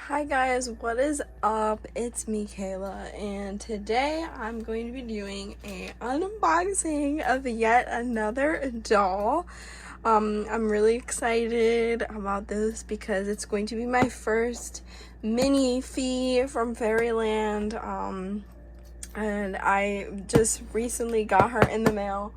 Hi guys, what is up? It's me, Kayla, and today I'm going to be doing a unboxing of yet another doll. I'm really excited about this because it's going to be my first Minifee from Fairyland. And I just recently got her in the mail.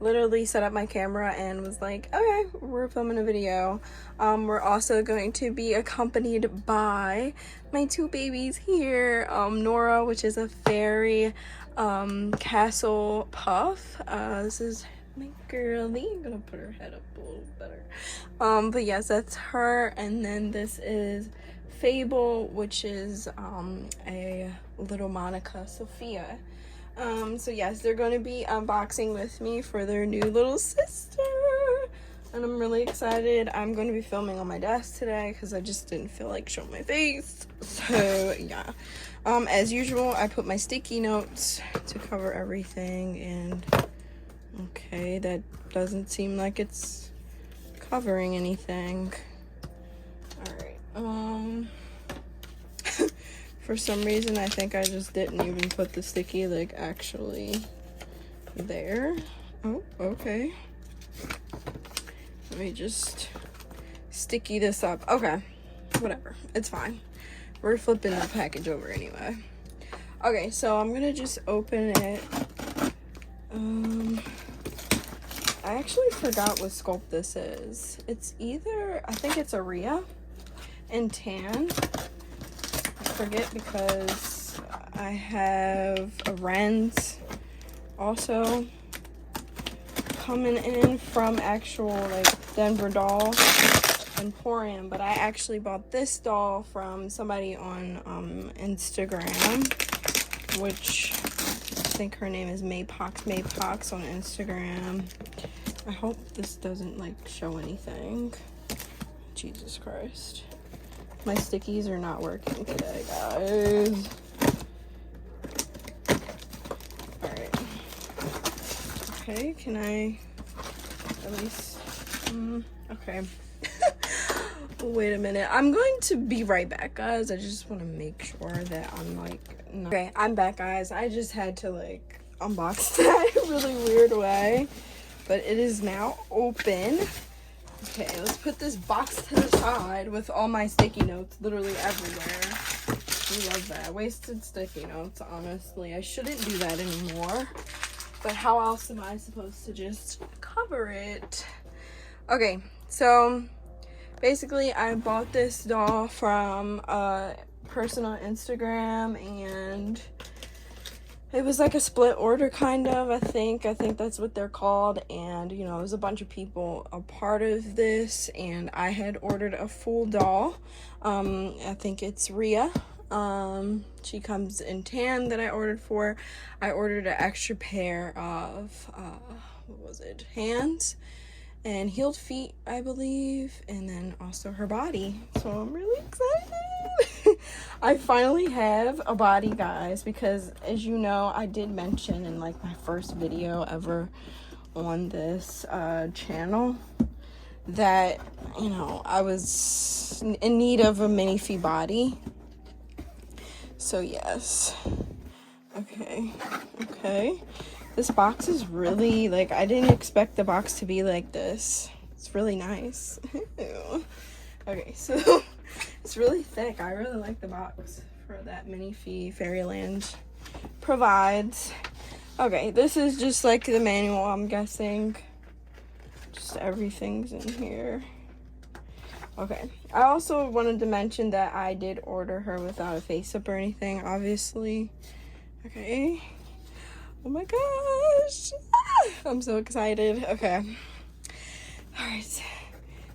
Literally set up my camera and was like, okay, we're filming a video. We're also going to be accompanied by my two babies here, Nora, which is a fairy castle puff. This is my girly. I'm gonna put her head up a little better. But yes, that's her. And then this is Fable, which is a little Monica Sophia. So yes, they're going to be unboxing with me for their new little sister, and I'm really excited. I'm going to be filming on my desk today because I just didn't feel like showing my face. So yeah, as usual, I put my sticky notes to cover everything, and okay, that doesn't seem like it's covering anything. All right, for some reason, I think I just didn't even put the sticky, like, actually there. Oh, okay. Let me just sticky this up. Okay, whatever. It's fine. We're flipping the package over anyway. Okay, so I'm gonna just open it. I actually forgot what sculpt this is. It's either, I think it's a Rhea in tan. Forget because I have a Rent also coming in from actual like Denver doll Emporium, but I actually bought this doll from somebody on Instagram, which I think her name is Maypox on Instagram. I hope this doesn't like show anything. Jesus Christ. My stickies are not working today, guys. Alright. Okay, can I at least... okay. Wait a minute. I'm going to be right back, guys. I just want to make sure that I'm like... Okay, I'm back, guys. I just had to like unbox that in a really weird way. But it is now open. Okay, let's put this box to the side with all my sticky notes literally everywhere. We love that. Wasted sticky notes, honestly. I shouldn't do that anymore. But how else am I supposed to just cover it? Okay, so basically I bought this doll from a person on Instagram, and it was like a split order kind of, I think that's what they're called. And you know, there's a bunch of people a part of this, and I had ordered a full doll. I think it's Rhea. She comes in tan that I ordered for. I ordered an extra pair of what was it, hands and healed feet, I believe, and then also her body. So I'm really excited. I finally have a body, guys, because as you know, I did mention in like my first video ever on this channel that, you know, I was in need of a Minifee body. So yes. Okay. This box is really, like, I didn't expect the box to be like this. It's really nice. Okay, so it's really thick. I really like the box for that Minifee Fairyland provides. Okay, this is just like the manual, I'm guessing. Just everything's in here. Okay, I also wanted to mention that I did order her without a face-up or anything, obviously. Okay. Oh my gosh. I'm so excited. Okay. All right.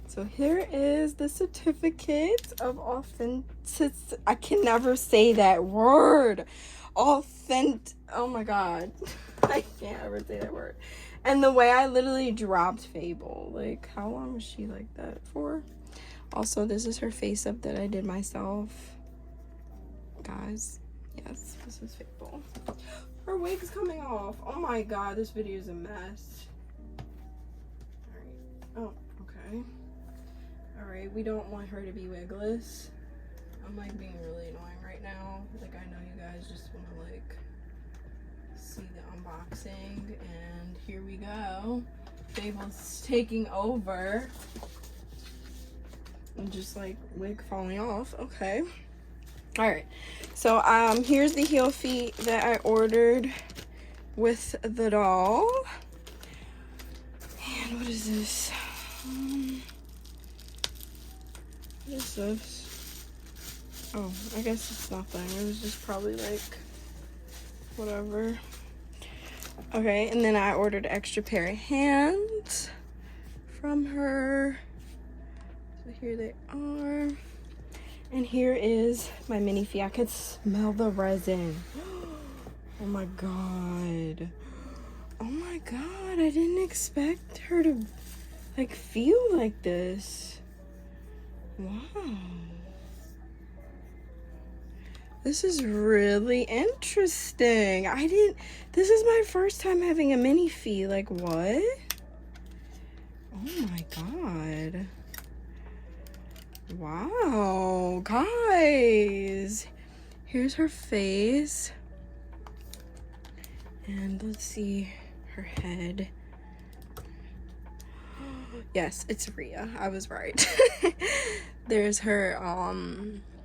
So here is the certificate of authentic. I can never say that word. Authentic. Oh my God. I can't ever say that word. And the way I literally dropped Fable. Like, how long was she like that for? Also, this is her face up that I did myself. Guys, yes, this is Fable. Her wig's coming off. Oh my God, this video is a mess. Alright. Oh, okay. Alright, we don't want her to be wigless. I'm like being really annoying right now. Like I know you guys just want to like see the unboxing, and here we go. Fable's taking over. And just like wig falling off. Okay. Alright. So here's the heel feet that I ordered with the doll. And what is this? What is this? Oh, I guess it's nothing. It was just probably like whatever. Okay, and then I ordered an extra pair of hands from her. So here they are. And here is my Minifee. I could smell the resin. Oh my god. Oh my god, I didn't expect her to like feel like this. Wow. This is really interesting. This is my first time having a Minifee. Like what? Oh my god. Wow, guys. Here's her face. And let's see her head. Yes, it's Rhea. I was right. There's her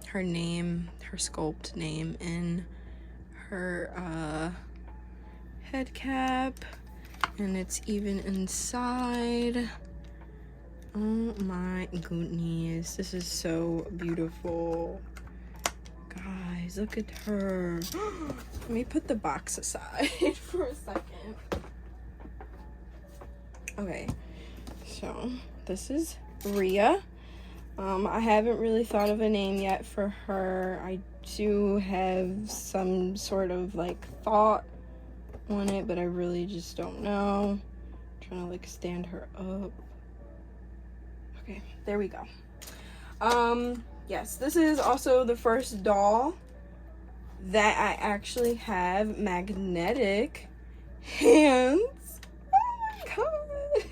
her name, her sculpt name in her head cap, and it's even inside. Oh my goodness, this is so beautiful. Guys, look at her. Let me put the box aside for a second. Okay, so this is Rhea. I haven't really thought of a name yet for her. I do have some sort of like thought on it, but I really just don't know. I'm trying to like stand her up. Okay, there we go. Yes, this is also the first doll that I actually have magnetic hands. Oh my god.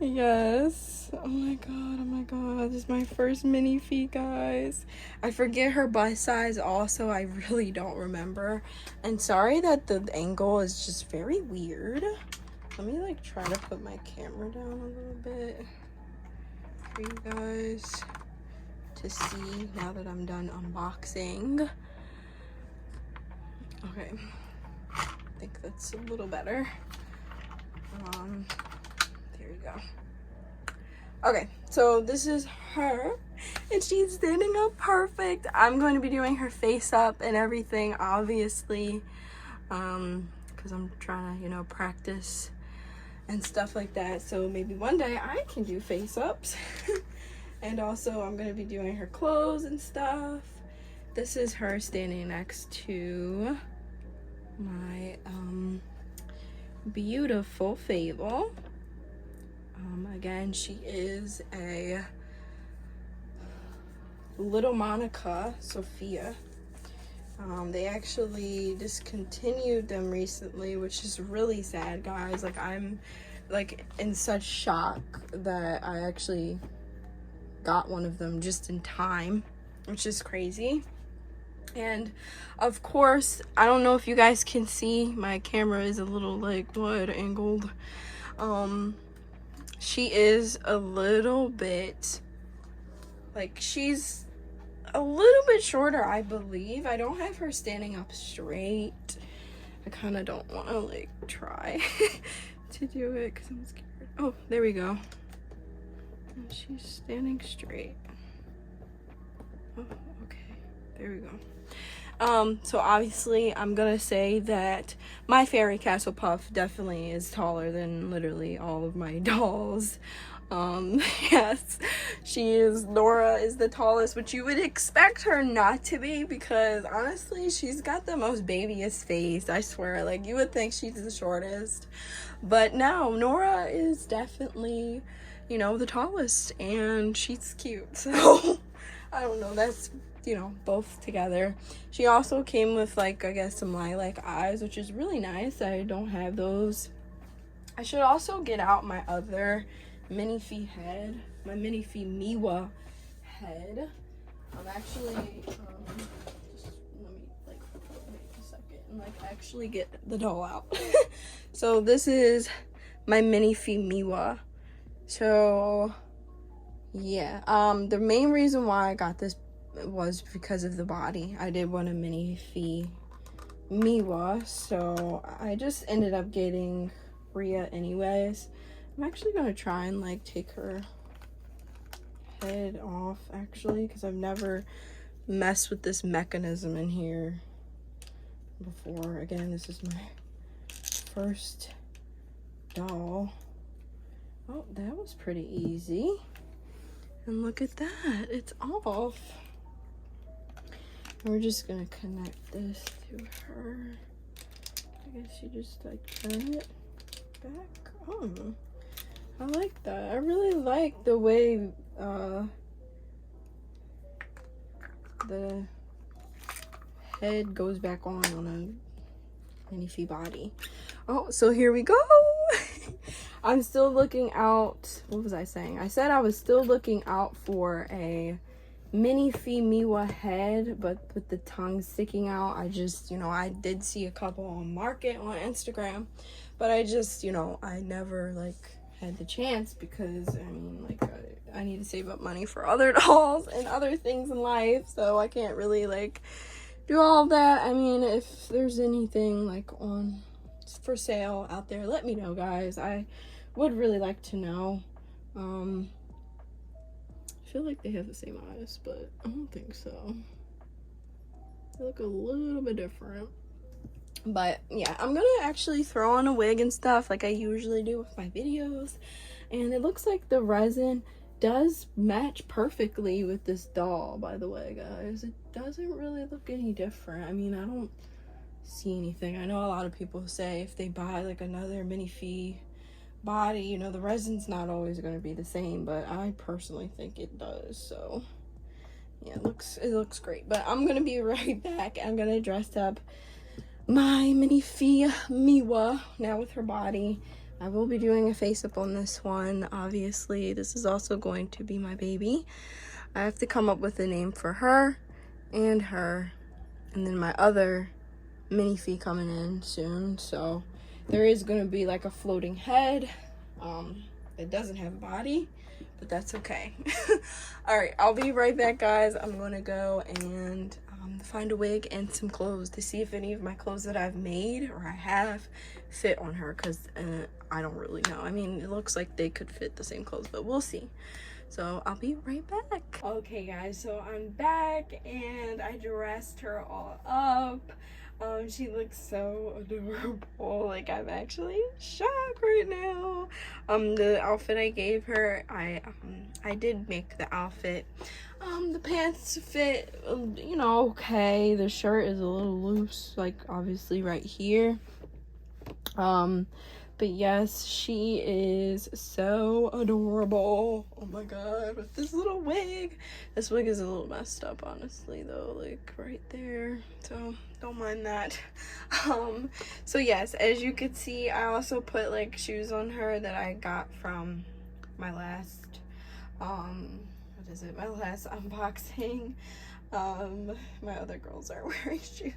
Yes. Oh my god, oh my god. This is my first Minifee, guys. I forget her bust size also. I really don't remember. And sorry that the angle is just very weird. Let me like try to put my camera down a little bit for you guys to see now that I'm done unboxing. Okay, I think that's a little better. There you go. Okay, so this is her, and she's standing up perfect. I'm going to be doing her face up and everything, obviously, because I'm trying to, you know, practice and stuff like that. So maybe one day I can do face ups. And also I'm going to be doing her clothes and stuff. This is her standing next to my beautiful Fable. Again, she is a little Monica Sophia. They actually discontinued them recently, which is really sad, guys. Like, I'm like in such shock that I actually got one of them just in time, which is crazy. And of course, I don't know if you guys can see, my camera is a little like wide angled. She is a little bit like, she's a little bit shorter, I believe. I don't have her standing up straight. I kind of don't want to like try to do it because I'm scared. Oh, there we go. And she's standing straight. Oh, okay, there we go. So obviously I'm gonna say that my Fairy Castle Puff definitely is taller than literally all of my dolls. Yes, she is. Nora is the tallest, which you would expect her not to be, because honestly she's got the most babyest face, I swear. Like, you would think she's the shortest, but no, Nora is definitely, you know, the tallest, and she's cute. So I don't know, that's, you know, both together. She also came with like, I guess, some lilac eyes, which is really nice. I don't have those. I should also get out my other Minifee head, my Minifee Miwa head. I'm actually, just let me, like, wait a second and, like, actually get the doll out. So this is my Minifee Miwa. So, yeah, the main reason why I got this was because of the body. I did want a Minifee Miwa, so I just ended up getting Rhea anyways. I'm actually gonna try and, like, take her head off, actually, because I've never messed with this mechanism in here before. Again, this is my first doll. Oh, that was pretty easy. And look at that, it's off. We're just gonna connect this to her. I guess you just, like, turn it back. Oh, I like that. I really like the way the head goes back on a Minifee body. Oh, so here we go. I'm still looking out. What was I saying? I said I was still looking out for a Minifee Miwa head, but with the tongue sticking out. I just, you know, I did see a couple on Market on Instagram, but I just, you know, I never, like, had the chance because, I mean, like, I need to save up money for other dolls and other things in life, so I can't really, like, do all of that. I mean, if there's anything, like, on for sale out there, let me know, guys. I would really like to know. I feel like they have the same eyes, but I don't think so. They look a little bit different. But yeah, I'm gonna actually throw on a wig and stuff like I usually do with my videos. And it looks like the resin does match perfectly with this doll, by the way, guys. It doesn't really look any different. I mean, I don't see anything. I know a lot of people say if they buy, like, another Minifee body, you know, the resin's not always going to be the same, but I personally think it does. So yeah, it looks great. But I'm gonna be right back. I'm gonna dress up my Minifee Miwa now with her body. I will be doing a face up on this one. Obviously, this is also going to be my baby. I have to come up with a name for her and then my other Minifee coming in soon. So there is going to be, like, a floating head. It doesn't have a body, but that's okay. All right, I'll be right back, guys. I'm going to go and find a wig and some clothes to see if any of my clothes that I've made or I have fit on her, because I don't really know. I mean, it looks like they could fit the same clothes, but we'll see. So I'll be right back. Okay, guys, so I'm back and I dressed her all up. She looks so adorable. Like, I'm actually shocked right now. The outfit I gave her, I did make the outfit. The pants fit, you know, okay. The shirt is a little loose, like, obviously right here. But yes, she is so adorable. Oh my god, with this little wig. This wig is a little messed up, honestly, though, like right there. So don't mind that. So yes, as you can see, I also put, like, shoes on her that I got from my last, what is it? My last unboxing. My other girls are wearing shoes.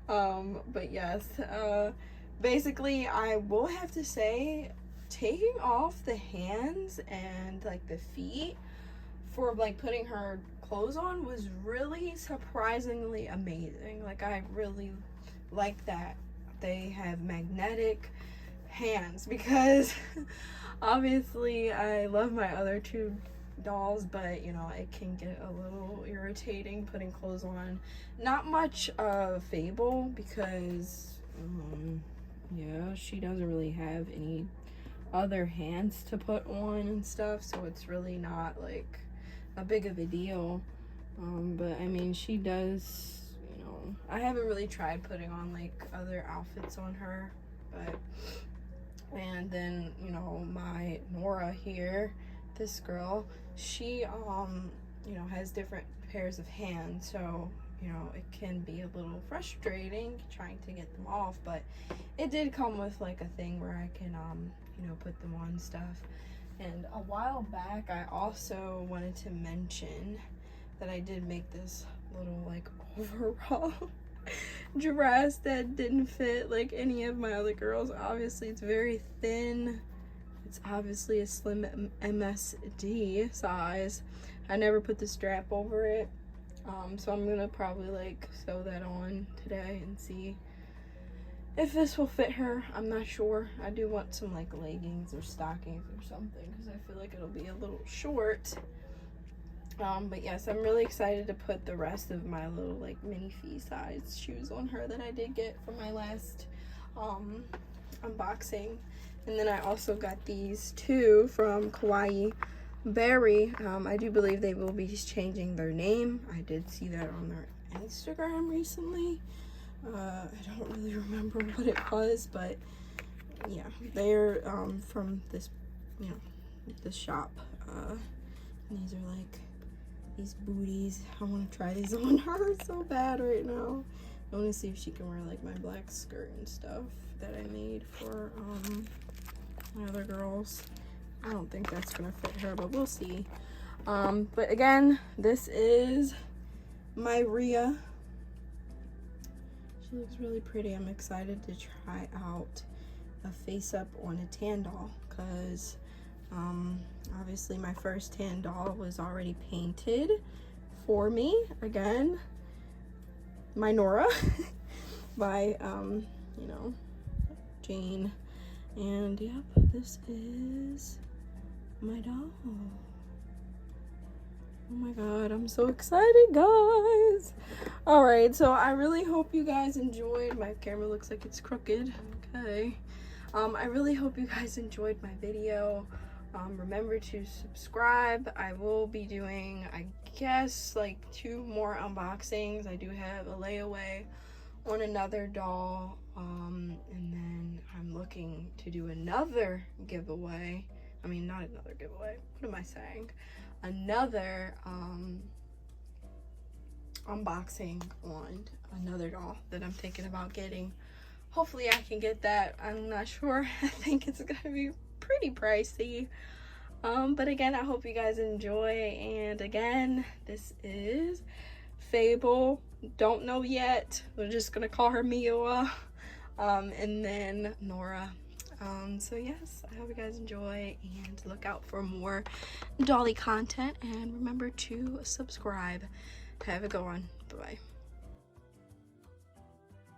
But yes, basically, I will have to say, taking off the hands and, like, the feet for, like, putting her clothes on was really surprisingly amazing. Like, I really like that they have magnetic hands, because obviously I love my other two dolls, but, you know, it can get a little irritating putting clothes on. Not much Fable, because yeah, she doesn't really have any other hands to put on and stuff, so it's really not, like, a big of a deal. But I mean, she does, you know, I haven't really tried putting on, like, other outfits on her, but, and then, you know, my Nora here, this girl, she, you know, has different pairs of hands, so, you know, it can be a little frustrating trying to get them off, but it did come with, like, a thing where I can, you know, put them on stuff. And a while back, I also wanted to mention that I did make this little like overall dress that didn't fit like any of my other girls. Obviously it's very thin. It's obviously a slim MSD size. I never put the strap over it. So I'm gonna probably like sew that on today and see if this will fit her. I'm not sure. I do want some like leggings or stockings or something because I feel like it'll be a little short. But yes, I'm really excited to put the rest of my little like Minifee size shoes on her that I did get from my last unboxing. And then I also got these two from Kawaii Berry. I do believe they will be changing their name. I did see that on their Instagram recently. I don't really remember what it was, but yeah, they're from this, you know, this shop. These are like these booties. I want to try these on her so bad right now. I want to see if she can wear like my black skirt and stuff that I made for my other girls. I don't think that's gonna fit her, but we'll see. But again, this is my Rhea. She looks really pretty. I'm excited to try out a face up on a tan doll because obviously my first tan doll was already painted for me. Again, my Nora by you know, Jane. And yep, this is my doll. Oh my god, I'm so excited, guys. All right, so I really hope you guys enjoyed. My camera looks like it's crooked. Okay. I really hope you guys enjoyed my video. Remember to subscribe. I will be doing, I guess, like 2 more unboxings. I do have a layaway on another doll, and then I'm looking to do another giveaway. I mean, not another giveaway. What am I saying? Another unboxing on another doll that I'm thinking about getting. Hopefully I can get that. I'm not sure. I think it's gonna be pretty pricey. But again, I hope you guys enjoy. And again, this is Fable. Don't know yet. We're just gonna call her Miwa. And then Nora. So yes, I hope you guys enjoy and look out for more dolly content, and remember to subscribe. Have a good one. Bye bye.